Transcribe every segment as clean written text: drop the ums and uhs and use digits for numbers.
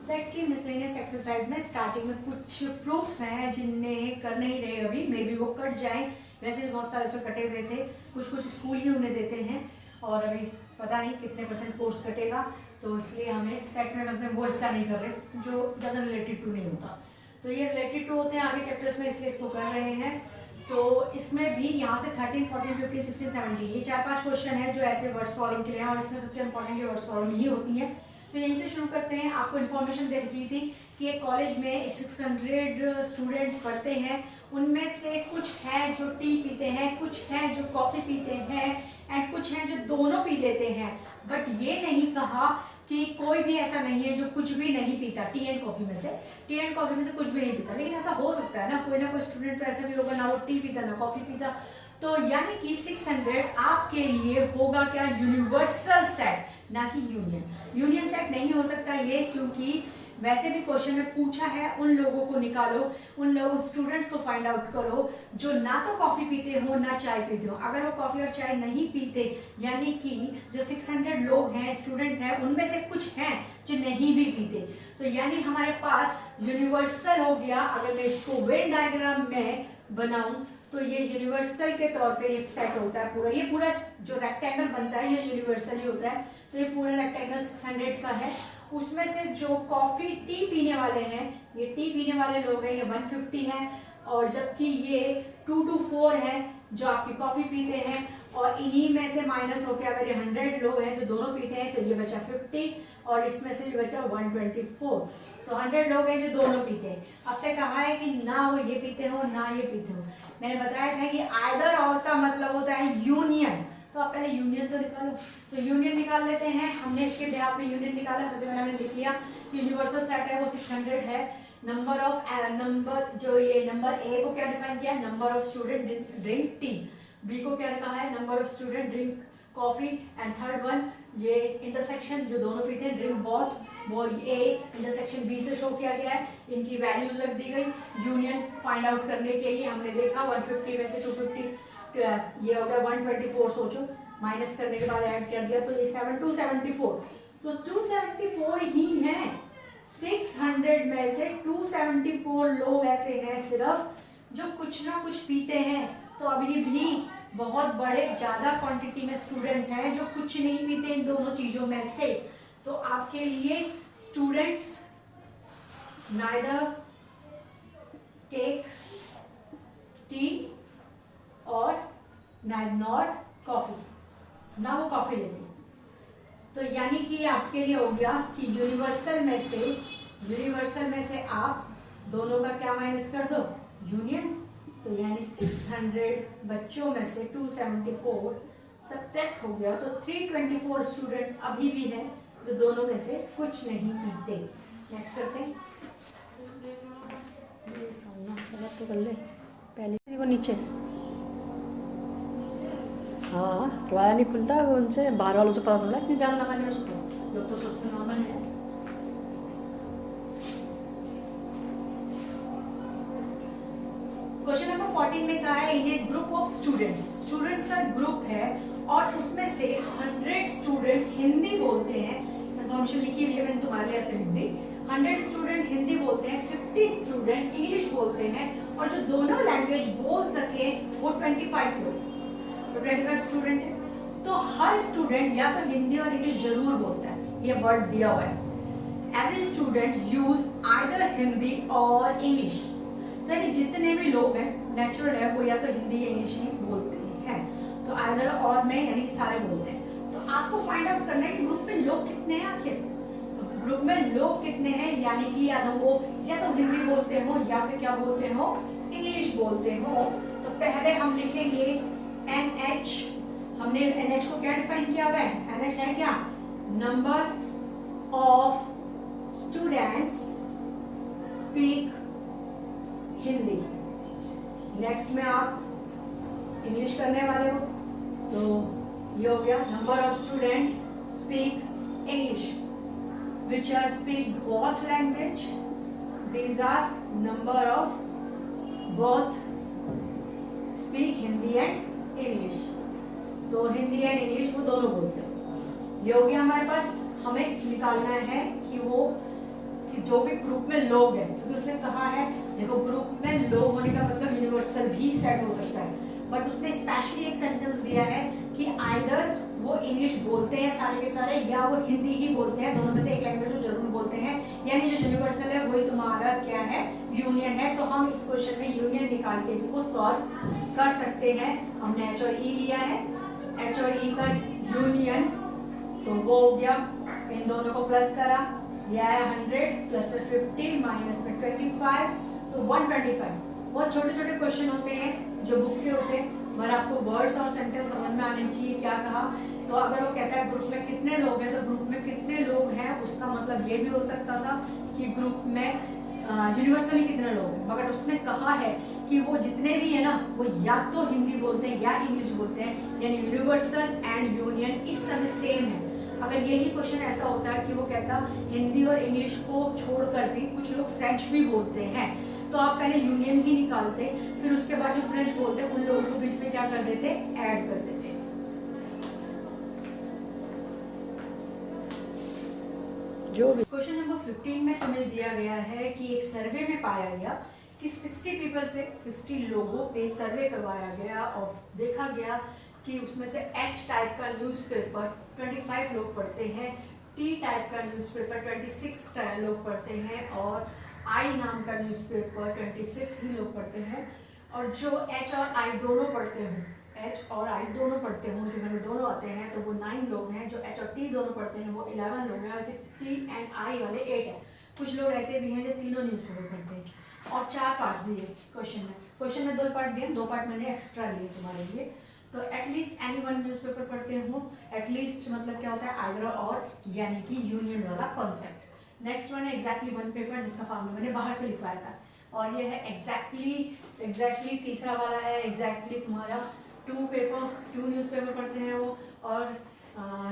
Set की miscellaneous exercise में starting में कुछ प्रूफ्स हैं जिन्हें कर नहीं रहे अभी, मे बी वो कट जाए। वैसे भी बहुत सारे उसमें कटे हुए थे, कुछ कुछ स्कूल ही उन्हें देते हैं और अभी पता नहीं कितने % कोर्स कटेगा, तो इसलिए हमें सेट में कम से कम वो हिस्सा नहीं कर रहे जो ज़्यादा रिलेटेड टू नहीं होता। तो ये रिलेटेड टू होते हैं आगे चैप्टर्स में, इसलिए इसको कर रहे हैं। तो इसमें भी यहाँ से 13, 14, 15, 16, 17 ये 4-5 क्वेश्चन है जो ऐसे वर्ड्स प्रॉब्लम के लिए हैं और इसमें सबसे इंपॉर्टेंट ये वर्ड्स प्रॉब्लम ही होती है। तो यहीं से शुरू करते हैं। आपको इन्फॉर्मेशन दे दी थी कि एक कॉलेज में 600 स्टूडेंट्स पढ़ते हैं, उनमें से कुछ हैं जो टी पीते हैं, कुछ हैं जो कॉफ़ी पीते हैं एंड कुछ हैं जो दोनों पी लेते हैं। बट ये नहीं कहा कि कोई भी ऐसा नहीं है जो कुछ भी नहीं पीता टी एंड कॉफ़ी में से। टी एंड कॉफ़ी में से कुछ भी नहीं पीता, लेकिन ऐसा हो सकता है ना कोई स्टूडेंट तो ऐसा भी होगा ना वो टी पीता ना कॉफ़ी पीता। तो यानी कि 600 आपके लिए होगा क्या, यूनिवर्सल सेट, ना कि यूनियन। यूनियन सेट नहीं हो सकता ये, क्योंकि वैसे भी क्वेश्चन में पूछा है उन लोगों को निकालो, उन लोगों स्टूडेंट्स को फाइंड आउट करो जो ना तो कॉफी पीते हो ना चाय पीते हो। अगर वो कॉफी और चाय नहीं पीते, यानी कि जो 600 लोग हैं स्टूडेंट हैं उनमें से कुछ हैं जो नहीं भी पीते, तो यानी हमारे पास यूनिवर्सल हो गया। अगर मैं इसको वेन डायग्राम में बनाऊं तो ये यूनिवर्सल के तौर पे ये सेट होता है पूरा। ये पूरा जो रेक्टेंगल बनता है ये यूनिवर्सल ही होता है। तो ये पूरा रेक्टेंगल 600 का है। उसमें से जो कॉफी टी पीने वाले हैं, ये टी पीने वाले लोग हैं, ये 150 हैं, और जबकि ये 2 to 4 है जो आपकी कॉफी पीते हैं, और इन्हीं में से माइनस होकर अगर ये 100 लोग हैं जो दोनों पीते हैं तो ये बचा 50, और इसमें से ये बचा 124। तो 100 लोग हैं जो दोनों पीते हैं। अब से कहा है कि ना वो ये पीते हो ना ये पीते हो। मैंने बताया था कि आइदर और का मतलब होता है यूनियन। तो आप पहले यूनियन तो निकालो, तो यूनियन निकाल लेते हैं। हमने इसके बिहाफ में यूनियन निकाला, सबसे पहले हमने लिख लिया कि यूनिवर्सल सेट है वो 600 है। नंबर जो ये नंबर ए को क्या डिफाइन किया, number of student drink tea. B को क्या कहा है, number of student drink coffee. And third one ये इंटरसेक्शन जो दोनों पीते हैं, ड्रिंक बोथ, वो ए इंटरसेक्शन बी से शो किया गया है। इनकी वैल्यूज रख दी गई। यूनियन फाइंड आउट करने के लिए हमने देखा 150 में से 250 ये हो गया 124। सोचो माइनस करने के बाद ऐड कर दिया तो ये 274। तो 274 ही हैं। 600 में से 274 लोग ऐसे हैं सिर्फ जो कुछ ना कुछ पीते हैं। तो अभी भी बहुत बड़े ज्यादा क्वांटिटी में स्टूडेंट्स हैं जो कुछ नहीं पीते इन दोनों चीजों में से। तो आपके लिए स्टूडेंट्स नाइदर टेक टी और नॉर कॉफी, ना वो कॉफी लेते। तो यानी कि आपके लिए हो गया कि यूनिवर्सल में से आप दोनों का क्या माइनस कर दो, यूनियन। तो यानी 600 बच्चों में से 274 सब्ट्रैक्ट हो गया, तो 324 स्टूडेंट्स अभी भी हैं जो दोनों में से कुछ नहीं पीते। नेक्स्ट करते हैं, तो कर ले पहले वो नीचे। हाँ दरवाजा नहीं खुलता, वो उनसे बाहर वालों से पता चला इतनी जान लगाने में उसको, लोग तो सोचते नॉर्मल है। क्वेश्चन नंबर 14 में कहा है ये ग्रुप ऑफ स्टूडेंट्स का ग्रुप है और उसमें से 100 स्टूडेंट्स हिंदी बोलते हैं। इन्फॉर्मेशन लिखी हुई है मैंने तुम्हारे लिए ऐसे लिख दी। 100 स्टूडेंट हिंदी बोलते हैं, 50 स्टूडेंट इंग्लिश बोलते हैं, और जो दोनों लैंग्वेज बोल सके वो 25 लोग, तो 25 स्टूडेंट है। तो हर स्टूडेंट या तो हिंदी और इंग्लिश जरूर बोलता है, ये वर्ड दिया हुआ है। Every student use either Hindi और इंग्लिश। यानी जितने भी लोग हैं नेचुरल है वो या तो हिंदी या इंग्लिश ही बोलते हैं। तो आइदर और में यानी सारे बोलते हैं। तो आपको फाइंड आउट करना है कि ग्रुप में लोग कितने हैं आखिर। तो ग्रुप में लोग कितने हैं, यानी कि या तो वो या तो हिंदी बोलते हो या फिर क्या बोलते हो, इंग्लिश बोलते हो। तो पहले हम लिखेंगे NH। हमने NH को क्या डिफाइन किया हुआ है, NH है क्या, number of students speak Hindi. Next में आप इंग्लिश करने वाले हो, तो ये हो गया number of student speak English which are speak both language. These are number of both speak Hindi and English. तो हिंदी एंड इंग्लिश वो दोनों बोलते हो। ये हो गया हमारे पास। हमें निकालना है कि वो कि जो भी ग्रुप में लोग हैं, क्योंकि उसने कहा है देखो ग्रुप में लोग होने का मतलब यूनिवर्सल भी सेट हो सकता है, बट उसने स्पेशली एक सेंटेंस दिया है कि आइदर वो इंग्लिश बोलते हैं सारे के सारे या वो हिंदी ही बोलते हैं, दोनों में से एक लैंग्वेज वो जरूर बोलते हैं, यानी जो यूनिवर्सल है वही तुम्हारा क्या है, यूनियन है। तो हम इस क्वेश्चन में यूनियन निकाल के इसको सॉल्व कर सकते हैं। हमने एच और ई लिया है, एच और ई का यूनियन, तो वो हो गया, इन दोनों को प्लस करा, यह है 100 प्लस में 50 माइनस में 25, तो 125। बहुत छोटे छोटे क्वेश्चन होते हैं जो बुक के होते हैं, मगर आपको वर्ड्स और सेंटेंस समझ में आने चाहिए। क्या कहा, तो अगर वो कहता है ग्रुप में कितने लोग हैं, तो ग्रुप में कितने लोग हैं उसका मतलब ये भी हो सकता था कि ग्रुप में यूनिवर्सली कितने लोग हैं, मगर उसने कहा है कि वो जितने भी है ना वो या तो हिंदी बोलते हैं या इंग्लिश बोलते हैं, यानी यूनिवर्सल एंड यूनियन इस समय सेम है। अगर यही क्वेश्चन ऐसा होता है कि वो कहता हिंदी और इंग्लिश को छोड़कर भी कुछ लोग फ्रेंच भी बोलते हैं, तो आप पहले यूनियन ही निकालते, फिर उसके बाद जो फ्रेंच बोलते उन लोगों को बीच में क्या कर देते, ऐड कर देते। जो भी क्वेश्चन नंबर 15 में तुम्हें दिया गया है कि एक सर्वे में पाया गया कि 60 लोगों पे सर्वे करवाया गया और देखा गया कि उसमें से H टाइप का न्यूज़पेपर 25 लोग पढ़ते हैं, T टाइप का न्यूज़पेपर 26 लोग पढ़ते हैं और I नाम का न्यूज़पेपर 26 ही लोग पढ़ते हैं, और जो H और I दोनों पढ़ते हों, H और I दोनों पढ़ते हों, उनके घर में दोनों आते हैं, तो वो 9 लोग हैं। जो H और T दोनों पढ़ते हैं वो 11 लोग हैं। वैसे T एंड I वाले 8 हैं। कुछ लोग ऐसे भी हैं जो तीनों न्यूज़पेपर पढ़ते हैं। और 4 पार्ट्स दिए क्वेश्चन में 2 पार्ट दिए, 2 पार्ट मैंने एक्स्ट्रा लिए तुम्हारे लिए। तो एटलीस्ट एनी वन न्यूज़पेपर पढ़ते हो, एटलीस्ट मतलब क्या होता है, आइदर और, यानी कि यूनियन वाला कॉन्सेप्ट। नेक्स्ट वन है एग्जैक्टली वन पेपर, जिसका फॉर्मूला मैंने बाहर से लिखवाया था, और ये है एग्जैक्टली तीसरा वाला है एग्जैक्टली तुम्हारा 2 न्यूज़पेपर पढ़ते हैं वो, और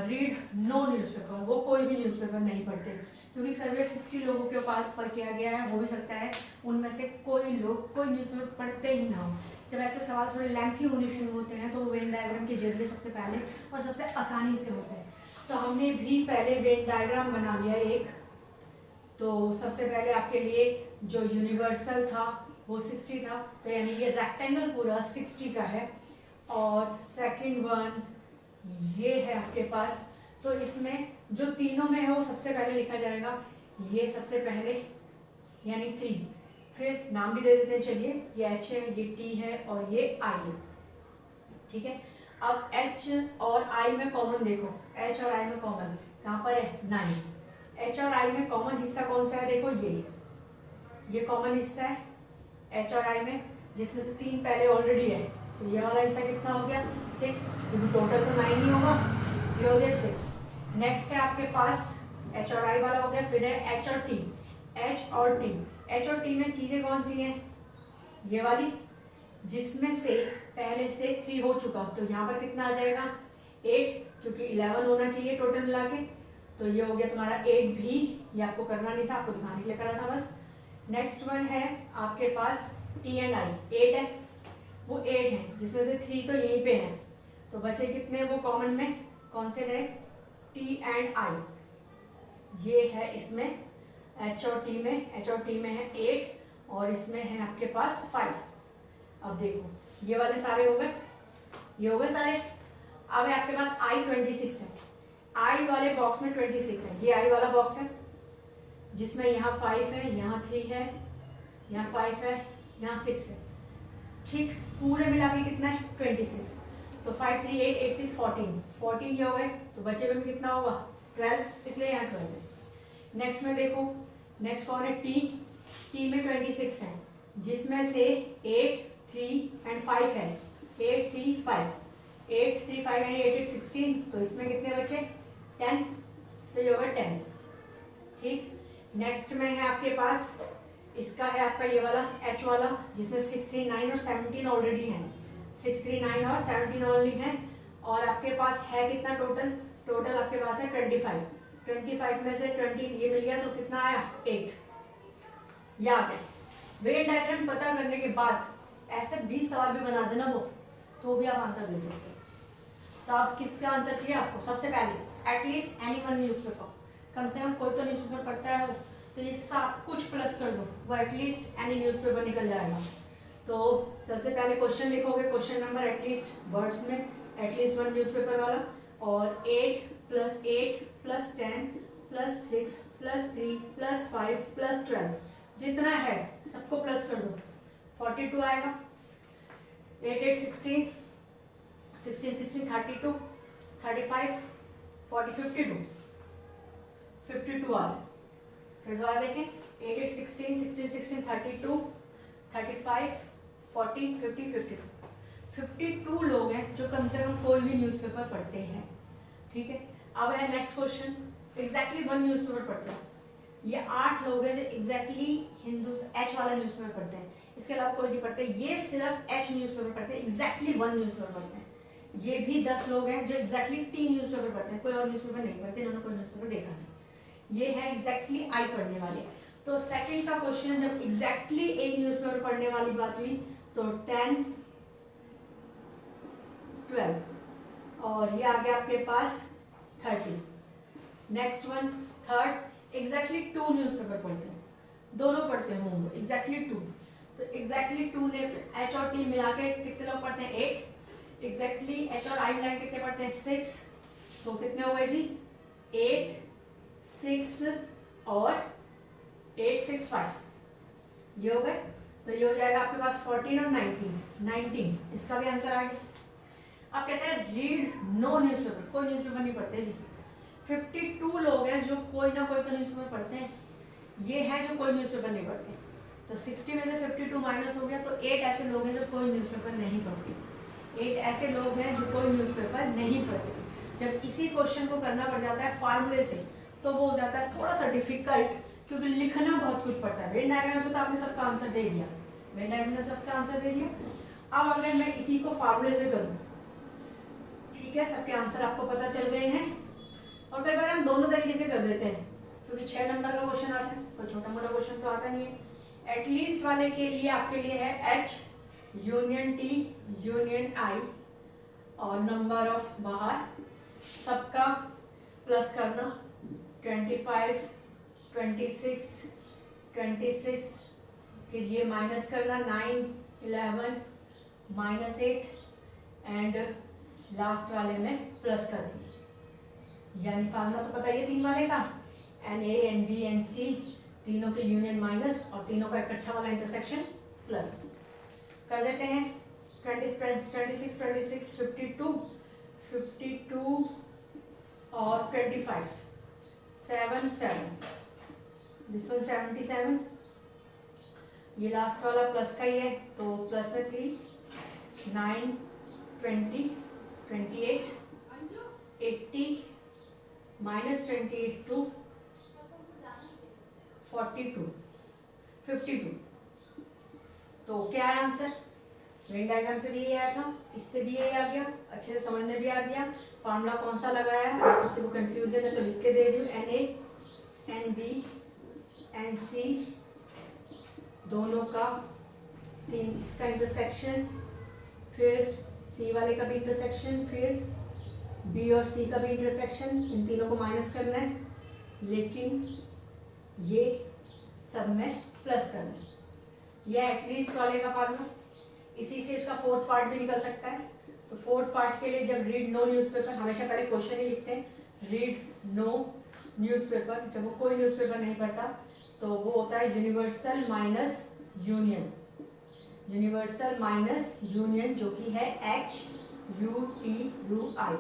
रीड नो न्यूज़पेपर, वो कोई भी न्यूज़पेपर नहीं पढ़ते, क्योंकि सर्वे 60 लोगों के ऊपर पर किया गया है। हो भी सकता है उनमें से कोई लोग कोई न्यूज़पेपर पढ़ते ही ना हो। जब ऐसे सवाल थोड़े लेंथी होने शुरू होते हैं तो वेन डायग्राम के जरिए सबसे पहले और सबसे आसानी से होते हैं। तो हमने भी पहले वेन डायग्राम बना लिया एक। तो सबसे पहले आपके लिए जो यूनिवर्सल था वो 60 था, तो यानी ये रेक्टेंगल पूरा 60 का है, और सेकंड वन ये है आपके पास। तो इसमें जो तीनों में है वो सबसे पहले लिखा जाएगा, ये सबसे पहले यानी 3, फिर नाम भी दे देते हैं, चलिए ये H है, ये T है और ये I है, ठीक है। अब H और I में कॉमन देखो, H और I में कॉमन कहाँ पर है, 9। H और I में कॉमन हिस्सा कौन सा है, देखो ये कॉमन हिस्सा है H और I में, जिसमें से 3 पहले ऑलरेडी है, तो ये वाला हिस्सा कितना हो गया 6, क्योंकि टोटल तो 9 ही होगा, ये हो गया 6। नेक्स्ट है आपके पास H और I वाला हो गया, फिर है H और T। H और T में चीजें कौन सी हैं, ये वाली, जिसमें से पहले से 3 हो चुका, तो यहाँ पर कितना आ जाएगा 8, क्योंकि 11 होना चाहिए टोटल मिला के, तो ये हो गया तुम्हारा 8 भी, ये आपको करना नहीं था, आपको दिखाने के लिए करा था बस। नेक्स्ट वन है आपके पास T एंड I, 8 है, वो 8 है, जिसमें से 3 तो यहीं पे है, तो बचे कितने वो कॉमन में, कौन से रहे, T एंड I, ये है इसमें H और T में है 8 और इसमें है आपके पास 5। अब देखो ये वाले सारे हो गए, ये हो गए सारे। अब है आपके पास I 26 है, I वाले बॉक्स में 26 है, ये I वाला बॉक्स है जिसमें यहाँ 5 है, यहाँ 3 है, यहाँ 5 है, यहाँ 6 है, ठीक। पूरे मिला के कितना है 26, तो 5 3 8 8 6 14 ये हो गए, तो बचे में कितना होगा 12, इसलिए यहाँ 12 है। नेक्स्ट में देखो, नेक्स्ट कौन है T में 26 है, जिसमें से 8 3 एंड 5 है, 8 3 5 यानी 8 8 16, तो इसमें कितने बचे 10, तो ये होगा 10, ठीक। नेक्स्ट में है आपके पास, इसका है आपका ये वाला H वाला, जिसमें 6 3 9 और 17 ऑलरेडी है, 6 3 9 और 17 ऑलरेडी है, और आपके पास है कितना टोटल आपके पास है 25 में से 20 ये मिल गया, तो कितना आया 8। याद है वेन डायग्राम पता करने के बाद ऐसे 20 सवाल भी बना देना वो, तो भी आप आंसर दे सकते हैं। तो आप किसका आंसर चाहिए आपको, सबसे पहले एटलीस्ट एनी वन न्यूज़पेपर, कम से कम कोई तो न्यूज़पेपर पढ़ता है वो, तो ये सब कुछ प्लस कर दो, वो एटलीस्ट एनी न्यूज़पेपर निकल जाएगा। तो सबसे पहले क्वेश्चन लिखोगे, क्वेश्चन नंबर एटलीस्ट वर्ड्स में एटलीस्ट वन न्यूज़पेपर वाला, और 8 + 8 + 10 + 6 + 3 + 5 + 12 जितना है सबको प्लस कर दो, 42 आएगा। 8 8 16 16 16 32 35 40 52 52 आ रहा। फिर दोबारा देखें, 8 8 16 16 16 32 35 40 50 52 52 लोग हैं जो कम से कम कोई भी न्यूज़पेपर पढ़ते हैं। ठीक है, अब है next question, exactly one newspaper पढ़ते हैं। ये 8 लोग हैं जो एग्जैक्टली हिंदू एच वाला न्यूज़पेपर पढ़ते हैं, इसके अलावा कोई नहीं पढ़ते। ये सिर्फ एच न्यूज़पेपर पढ़ते हैं, एग्जैक्टली वन न्यूज़पेपर पढ़ते हैं। ये भी 10 लोग हैं जो एग्जैक्टली 3 न्यूज़पेपर पढ़ते हैं, कोई और न्यूज़पेपर नहीं पढ़ते, इन्होंने कोई न्यूज़पेपर देखा नहीं। ये है एग्जैक्टली आई पढ़ने वाले। तो सेकंड का क्वेश्चन, जब एग्जैक्टली एक न्यूज़पेपर पढ़ने वाली बात हुई तो 10 12 और ये आ गया आपके पास 30। Next one third, exactly 2 newspaper पढ़ते हैं, दोनों पढ़ते होंगे एग्जैक्टली 2। तो एग्जैक्टली 2 ने एच और टी मिला के कितने लोग पढ़ते हैं 8, एग्जैक्टली एच और आई मिला के कितने पढ़ते हैं 6। तो कितने हो गए जी 8 6 और 8 6 5 ये हो गए। तो ये हो जाएगा आपके पास 14 और 19 इसका भी आंसर आ गया। अब कहते हैं रीड नो न्यूज़पेपर, कोई न्यूज़पेपर नहीं पढ़ते जी। 52 लोग हैं जो कोई ना कोई तो न्यूज़पेपर पढ़ते हैं, ये है जो कोई न्यूज़पेपर नहीं पढ़ते। तो 60 में से 52 माइनस हो गया, तो 8 ऐसे लोग हैं जो कोई न्यूज़पेपर नहीं पढ़ते। 8 ऐसे लोग हैं जो कोई न्यूज़पेपर नहीं पढ़ते। जब इसी क्वेश्चन को करना पड़ जाता है फार्मूले से तो वो हो जाता है थोड़ा सा डिफिकल्ट, क्योंकि लिखना बहुत कुछ पड़ता है। वेन डायग्राम से तो आपने सबका आंसर दे दिया, वेन डायग्राम से सबका आंसर दे दिया। अब अगर मैं इसी को फार्मूले से करूँ, ठीक है, सबके आंसर आपको पता चल गए हैं। और कई बार हम दोनों तरीके से कर देते हैं, क्योंकि 6 नंबर का क्वेश्चन आता है, कोई छोटा मोटा क्वेश्चन तो आता नहीं है। एटलीस्ट वाले के लिए आपके लिए है H union T union I और नंबर ऑफ बाहर सबका प्लस करना 25 26 26, फिर ये माइनस करना 9 11 -8 एंड लास्ट वाले में प्लस कर देंगे। यानी फार्मूला तो पता ही है 3 वाले का, NA NB NC तीनों के यूनियन माइनस और तीनों का इकट्ठा वाला इंटरसेक्शन प्लस कर देते हैं। 26 26 52 और 25 7 7 दिस वन 77। ये लास्ट वाला प्लस का ही है तो प्लस में 3 9 20 28 80 -28 टू 42 52। तो क्या है आंसर? वेन डायग्राम से भी यही आया था, इससे भी यही आ गया, अच्छे से समझ में भी आ गया। फार्मूला कौन सा लगाया है, उससे वो कंफ्यूजन है तो लिख के दे रही हूँ। NA NB NC दोनों का 3 इसका इंटरसेक्शन, फिर C वाले का भी इंटरसेक्शन, फिर B और C का भी इंटरसेक्शन, इन तीनों को माइनस करना है, लेकिन ये सब में प्लस करना है। ये एटलीस्ट वाले का फार्मूला, इसी से इसका फोर्थ पार्ट भी निकल सकता है। तो फोर्थ पार्ट के लिए जब रीड नो न्यूज़पेपर, हमेशा पहले क्वेश्चन ही लिखते हैं, रीड नो न्यूज़पेपर। जब वो कोई न्यूज़पेपर नहीं पढ़ता तो वो होता है universal minus union, universal minus union जो कि है HUTUI।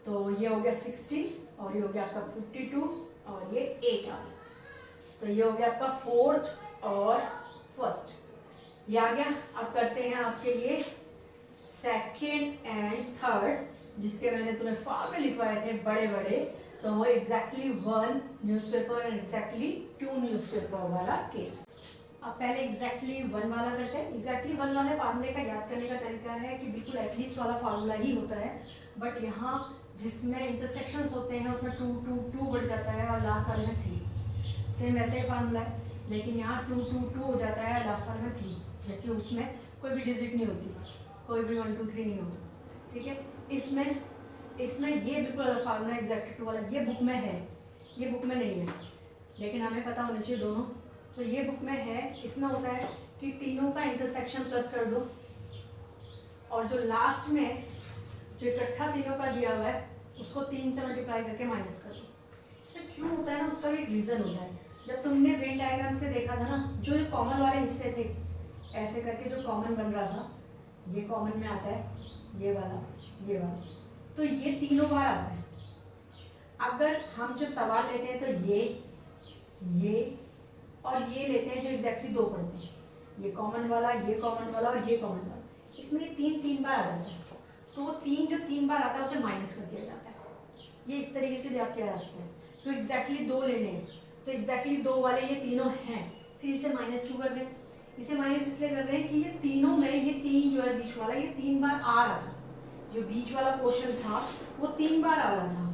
तो ये हो गया 60 और ये हो गया आपका 52 और ये 8 आ गया। तो ये हो गया आपका फोर्थ और फर्स्ट, ये आ गया। अब करते हैं आपके लिए सेकंड एंड थर्ड, जिसके मैंने तुम्हें फार्मूले लिखवाए थे बड़े बड़े। तो वो exactly 1 newspaper and exactly 2 newspaper वाला केस। अब पहले एग्जैक्टली 1 वाला करते हैं। एग्जैक्टली 1 वाले फार्मूले का याद करने का तरीका है कि बिल्कुल एटलीस्ट वाला फार्मूला ही होता है, बट यहाँ जिसमें इंटरसेक्शंस होते हैं उसमें 2 2 2 बढ़ जाता है और लास्ट वाले में 3। सेम ऐसे ही फार्मूला है, लेकिन यहाँ 2 2 2 हो जाता है लास्ट वाले में 3, जबकि उसमें कोई भी डिजिट नहीं होती, कोई भी 1 2 3 नहीं होता। ठीक है, इसमें ये बिल्कुल फार्मूला एग्जैक्टली 2 वाला ये बुक में है, ये बुक में नहीं है। लेकिन हमें पता होना चाहिए दोनों। तो ये बुक में है, इसमें होता है कि तीनों का इंटरसेक्शन प्लस कर दो, और जो लास्ट में जो इकट्ठा तीनों का दिया हुआ है उसको 3 से मल्टीप्लाई करके माइनस कर दो। इससे क्यों होता है ना, उसका भी एक रीज़न होता है। जब तुमने वेन डायग्राम से देखा था ना, जो कॉमन वाले हिस्से थे ऐसे करके जो कॉमन बन रहा था, ये कॉमन में आता है, ये वाला, ये वाला, तो ये तीनों बार आता है। अगर हम जब सवाल लेते हैं तो ये और ये लेते हैं जो एग्जैक्टली 2 पढ़ते हैं, ये कॉमन वाला, ये कॉमन वाला और ये कॉमन वाला, इसमें ये 3 बार आ जाता है। तो वो 3 बार आता है उसे माइनस कर दिया जाता है। ये इस तरीके से याद किया जा सकता है। तो एग्जैक्टली 2 लेने हैं, तो एग्जैक्टली 2 वाले ये तीनों हैं, फिर इसे -2 कर रहे हैं। इसे माइनस इसलिए कर रहे हैं कि ये तीनों में ये 3 जो है बीच वाला, ये 3 बार आ रहा था। जो बीच वाला पोर्शन था वो 3 बार आ रहा था।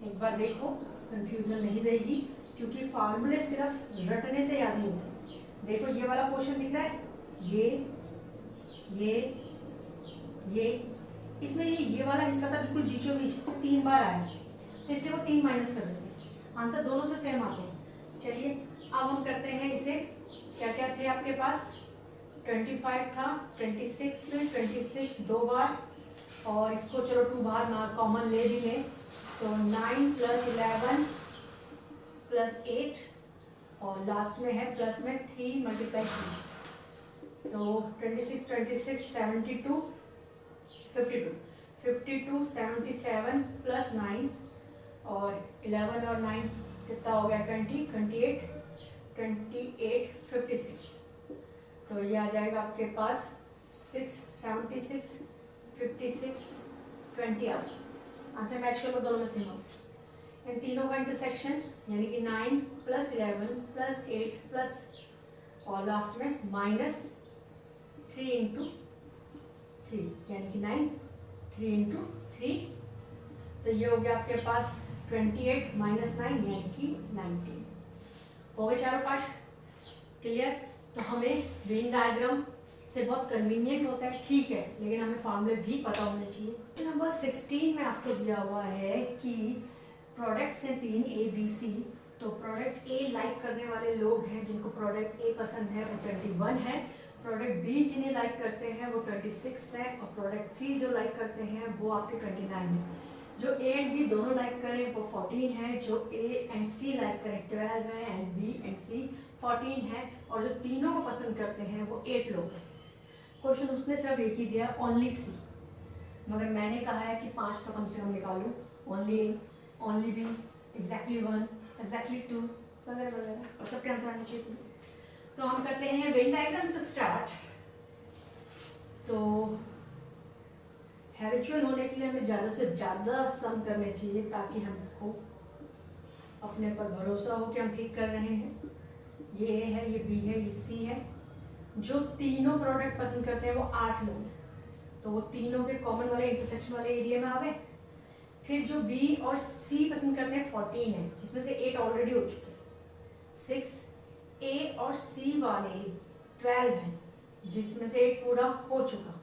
एक बार देखो, कंफ्यूजन नहीं रहेगी, क्योंकि फार्मूले सिर्फ रटने से याद नहीं होते। देखो ये वाला पोर्शन दिख रहा है, ये इसमें ये वाला हिस्सा था बिल्कुल बीचों बीच, तो 3 बार आया, इसलिए वो 3 माइनस कर देते हैं। आंसर दोनों से सेम आते हैं। चलिए अब हम करते हैं इसे। क्या क्या थे आपके पास? 25 था, 26 2 बार, और इसको चलो 2 बार कॉमन ले भी लें, तो 9 + 11 + 8, और लास्ट में है प्लस में 3 × 3, तो 26 72 52 77 + 9, और 11 और 9 कितना हो गया? 20 28 56। तो ये आ जाएगा आपके पास 6 76 56 20 आंसर मैच करो, दोनों में सेम हो। इन तीनों का इंटरसेक्शन यानी कि 9 + 11 + 8 प्लस, और लास्ट में -3 × 3 यानी कि 9, 3 × 3, तो ये हो गया आपके पास 28 - 9 यानी कि 19। हो गए चारों पार्ट क्लियर। तो हमें वेन डायग्राम से बहुत कन्वीनियंट होता है, ठीक है, लेकिन हमें फॉर्मूले भी पता होने चाहिए। नंबर 16 में आपको दिया हुआ है कि प्रोडक्ट्स हैं 3 A B C। तो प्रोडक्ट ए लाइक करने वाले लोग हैं, जिनको प्रोडक्ट ए पसंद है, वो 21 है। प्रोडक्ट बी जिन्हें लाइक करते हैं वो 26 है, और प्रोडक्ट सी जो लाइक करते हैं वो आपके 29 है। जो ए एंड बी दोनों लाइक करें वो 14 है, जो ए एंड सी लाइक करें 12 है, एंड बी एंड सी 14 है, और जो तीनों को पसंद करते हैं वो 8 लोग हैं। क्वेश्चन उसने सिर्फ एक ही दिया, ओनली सी, मगर मैंने कहा है कि 5 तो कम से कम निकालो, ओनली ए, ओनली बी, एग्जैक्टली 1, एग्जैक्टली 2 वगैरह वगैरह, और सबके आंसर आने चाहिए। तो हम करते हैं वेन डायग्राम से स्टार्ट। तो हैबिचुअल होने के लिए हमें ज़्यादा से ज़्यादा सम करने चाहिए, ताकि हमको अपने पर भरोसा हो कि हम ठीक कर रहे हैं। ये ए है, ये बी है, ये सी है। जो तीनों प्रोडक्ट पसंद करते हैं वो 8 लोग हैं, तो वो तीनों के कॉमन वाले इंटरसेक्शन वाले एरिया में आ गए। फिर जो बी और सी पसंद करते हैं 14 है, जिसमें से 8 ऑलरेडी हो चुके हैं। 6 ए और सी वाले 12 हैं, जिसमें से 8 पूरा हो चुका,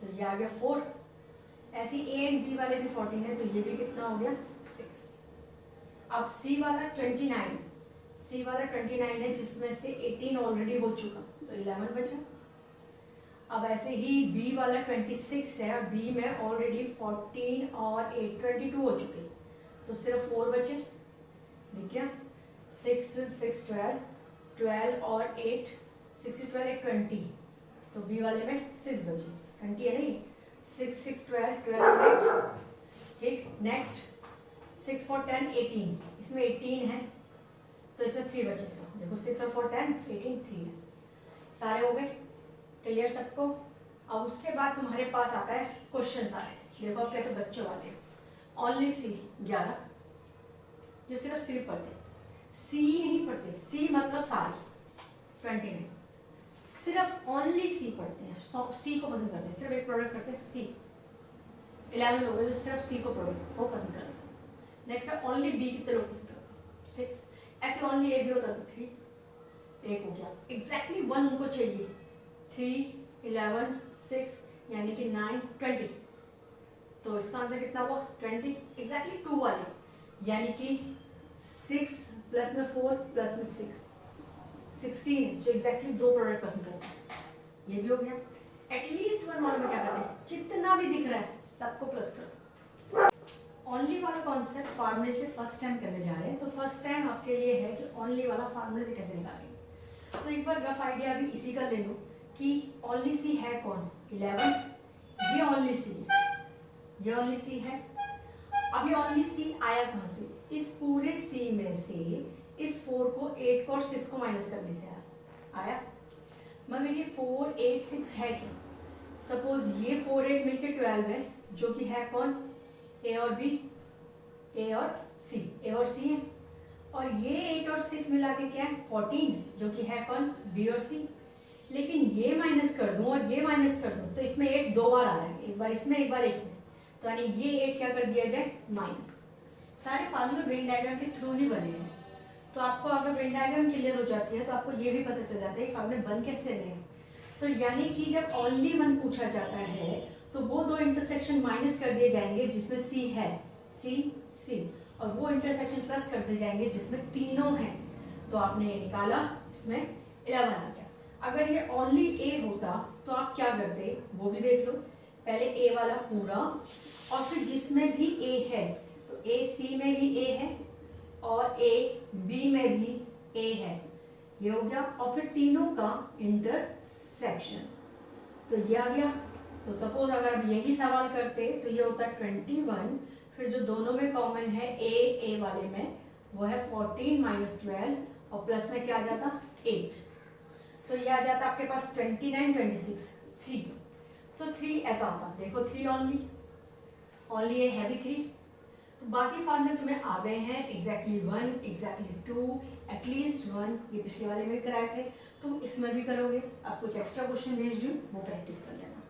तो ये आ गया 4। ऐसे ए एंड बी वाले भी 14 है, तो ये भी कितना हो गया? 6। अब सी वाला 29, सी वाला 29 है, जिसमें से 18 ऑलरेडी हो चुका, तो 11 बचा। अब ऐसे ही बी वाला 26 है, और बी में ऑलरेडी 14 और 8 22 हो चुके, तो सिर्फ 4 बचे। देखिए 6 12 12 और 8 6 12 20, तो बी वाले में 6 बचे, 20 है नहीं, 6 12 12 8, ठीक। नेक्स्ट 6 4 10 18, इसमें 18 है, तो इसमें 3 बचे। सब देखो 6 और 4 10 18 3 है, सारे हो गए क्लियर सबको। अब उसके बाद तुम्हारे पास आता है क्वेश्चन सारे, देखो अब कैसे बच्चे वाले। ओनली सी 11, जो सिर्फ सी पढ़ते, सी नहीं पढ़ते, सी मतलब सारी 29, सिर्फ ओनली सी पढ़ते हैं, सी को पसंद करते हैं, सिर्फ एक प्रोडक्ट करते हैं सी। 11 लोग हैं जो सिर्फ सी को प्रोडक्ट को पसंद करते हैं। नेक्स्ट है ओनली बी, कितने लोग पसंद करते हैं? 6। ऐसे ओनली ए भी होता तो 3, एक हो गया। एग्जैक्टली 1 उनको चाहिए, 3 11 6 यानी कि 9 20, तो इसका आंसर कितना हुआ? 20। एग्जैक्टली 2 वाले यानी कि 6 प्लस में 4 प्लस में 6 16 जो एग्जैक्टली 2 प्रोडक्ट पसंद करते हैं। ये भी हो गया। एटलीस्ट वन मॉडल में क्या करते हैं, जितना भी दिख रहा है सबको प्लस कर दो। ओनली वाला कॉन्सेप्ट फार्मूले से फर्स्ट टाइम करने जा रहे हैं, तो फर्स्ट टाइम आपके लिए है कि ओनली वाला फार्मूले से कैसे निकालेंगे। तो एक बार रफ आइडिया भी इसी का ले लो कि ओनली सी है कौन, 11, ये ओनली सी, ये ओनली सी है। अब ये ओनली सी आया कहाँ से, इस पूरे सी में से इस 4 को 8 को और 6 को माइनस करने से आया। मगर ये 4 8 6 है क्या, सपोज ये 4 8 मिलके 12 है, जो कि है कौन, ए और बी, ए और सी, ए और सी है। और ये 8 और 6 मिला के क्या है 14, जो कि है कौन, बी और सी। लेकिन ये माइनस कर दूं और ये माइनस कर दूं तो इसमें 8 दो बार आ रहा है, एक बार इसमें एक बार इसमें, तो यानी ये 8 क्या कर दिया जाए माइनस। सारे फार्मूले वेन डायग्राम के थ्रू ही बने हैं, तो आपको अगर वेन डायग्राम क्लियर हो जाती है तो आपको ये भी पता चल जाता है फार्मूले बन कैसे रहे हैं। तो यानी कि जब ओनली वन पूछा जाता है तो वो दो इंटरसेक्शन माइनस कर दिए जाएंगे जिसमें सी है, सी सी, और वो इंटरसेक्शन प्लस कर दिए जाएंगे जिसमें तीनों हैं। तो आपने ये निकाला, इसमें 11 आ गया। अगर ये ओनली ए होता तो आप क्या करते वो भी देख लो। पहले ए वाला पूरा, और फिर जिसमें भी ए है तो ए सी में भी ए है और ए बी में भी ए है, ये हो गया। और फिर तीनों का इंटरसेक्शन, तो ये आ गया। तो सपोज अगर आप यही सवाल करते तो ये होता 21, फिर जो दोनों में कॉमन है ए वाले में वो है 14 माइनस 12 और प्लस में क्या आ जाता 8, तो ये आ जाता आपके पास 29 26 3। तो 3 ऐसा होता, देखो 3 ओनली ये है भी 3। तो बाकी फॉर्मूले तुम्हें आ गए हैं, एग्जैक्टली 1, एग्जैक्टली 2, एटलीस्ट 1, ये पिछले वाले में कराए थे, तुम इसमें भी करोगे। अब कुछ एक्स्ट्रा क्वेश्चन भेज दूँ वो प्रैक्टिस कर लेना।